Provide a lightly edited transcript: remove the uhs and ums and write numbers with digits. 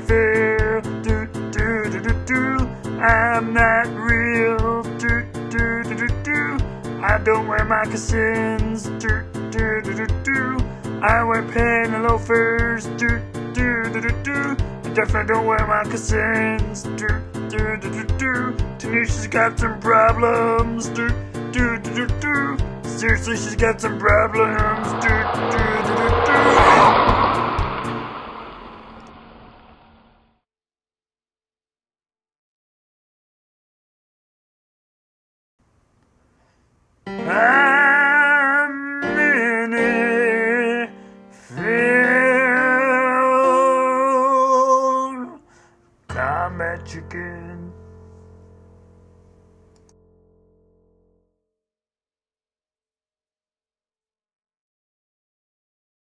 fair. Do do do do do. I'm not real. Do do do do do. I don't wear moccasins. Do do do do do. I wear penny loafers. Do do do do do. I definitely don't wear moccasins. Do do do do do. Tanisha's got some problems. Do do do do do. Seriously, she's got some problems. Do do do do.